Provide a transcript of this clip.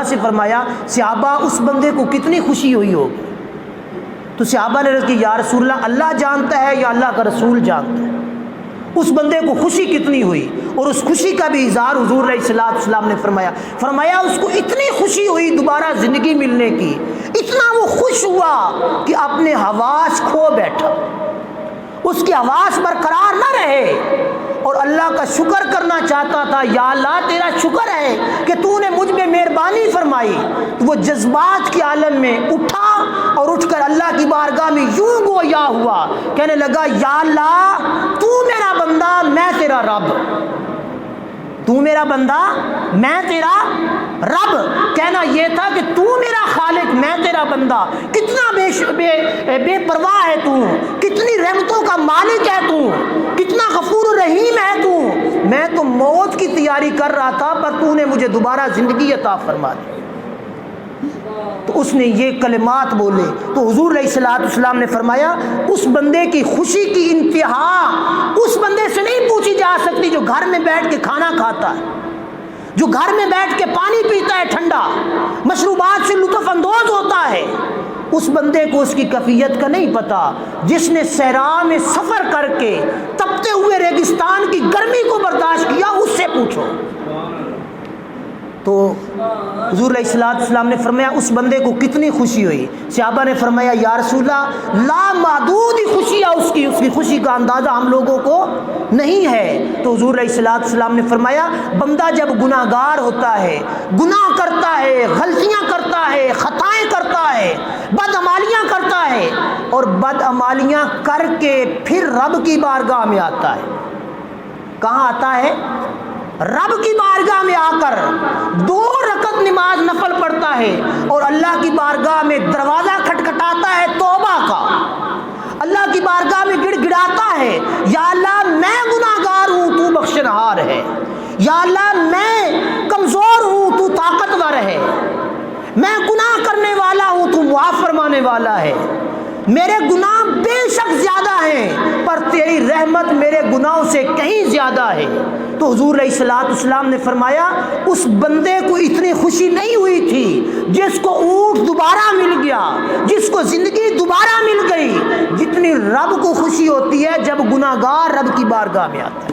سے فرمایا صحابہ اس بندے کو کتنی خوشی ہوئی ہوگی؟ تو صحابہ نے عرض کی یا رسول اللہ اللہ جانتا ہے یا اللہ کا رسول جانتا ہے اس بندے کو خوشی کتنی ہوئی؟ اور اس خوشی کا بھی اظہار حضور علیہ الصلوۃ والسلام نے فرمایا اس کو اتنی خوشی ہوئی دوبارہ زندگی ملنے کی، اتنا وہ خوش ہوا کہ اپنے حواس کھو بیٹھا، اس کی حواس برقرار نہ رہے اور اللہ کا شکر کرنا چاہتا تھا، یا اللہ تیرا شکر ہے کہ تو نے مجھ پہ مہربانی فرمائی۔ تو وہ جذبات کے عالم میں اٹھا اور اٹھ کر اللہ کی بارگاہ میں یوں گویا ہوا، کہنے لگا یا اللہ تو میرا بندہ میں تیرا رب، تو میرا بندہ میں تیرا رب۔ کہنا یہ تھا کہ تو میرا خالق میں تیرا بندہ، کتنا بے پرواہ ہے تو، کتنی رحمتوں کا مالک ہے تو، کتنا غفور رحیم ہے تو، میں تو موت کی تیاری کر رہا تھا پر تو نے مجھے دوبارہ زندگی عطا فرما دی۔ تو اس نے یہ کلمات بولے تو حضور علیہ الصلوۃ والسلام نے فرمایا اس بندے کی خوشی کی انتہا اس بندے سے نہیں پوچھی جا سکتی جو گھر میں بیٹھ کے کھانا کھاتا ہے، جو گھر میں بیٹھ کے پانی پیتا ہے ٹھنڈا، مشروبات سے لطف اندوز ہوتا ہے۔ اس بندے کو اس کی کیفیت کا نہیں پتا، جس نے صحرا میں سفر کر کے تپتے ہوئے ریگستان کی گرمی کو برداشت کیا، اس سے پوچھو۔ تو حضور علیہ الصلوۃ والسلام نے فرمایا اس بندے کو کتنی خوشی ہوئی؟ صحابہ نے فرمایا یا رسول اللہ لامحدود خوشی ہے اس کی خوشی کا اندازہ ہم لوگوں کو نہیں ہے۔ تو حضور علیہ الصلوۃ والسلام نے فرمایا بندہ جب گناہ گار ہوتا ہے، گناہ کرتا ہے، غلطیاں کرتا ہے، خطائیں کرتا ہے، بدعمالیاں کرتا ہے اور بدعمالیاں کر کے پھر رب کی بارگاہ میں آتا ہے، کہاں آتا ہے؟ رب کی بارگاہ میں آ کر 2 رکعت نماز نفل پڑھتا ہے اور اللہ کی بارگاہ میں دروازہ کھٹکھٹاتا ہے توبہ کا، اللہ کی بارگاہ میں گڑ گڑاتا ہے یا اللہ میں گناہ گار ہوں تو بخشنہار ہے، یا اللہ میں کمزور ہوں تو طاقتور ہے، میں گناہ کرنے والا ہوں تو معاف فرمانے والا ہے، میرے گناہ بے شک زیادہ ہیں پر تیری رحمت میرے گناہوں سے کہیں زیادہ ہے۔ تو حضور علیہ الصلوۃ والسلام نے فرمایا اس بندے کو اتنی خوشی نہیں ہوئی تھی جس کو اونٹ دوبارہ مل گیا، جس کو زندگی دوبارہ مل گئی، جتنی رب کو خوشی ہوتی ہے جب گناہگار رب کی بارگاہ میں آتا ہے۔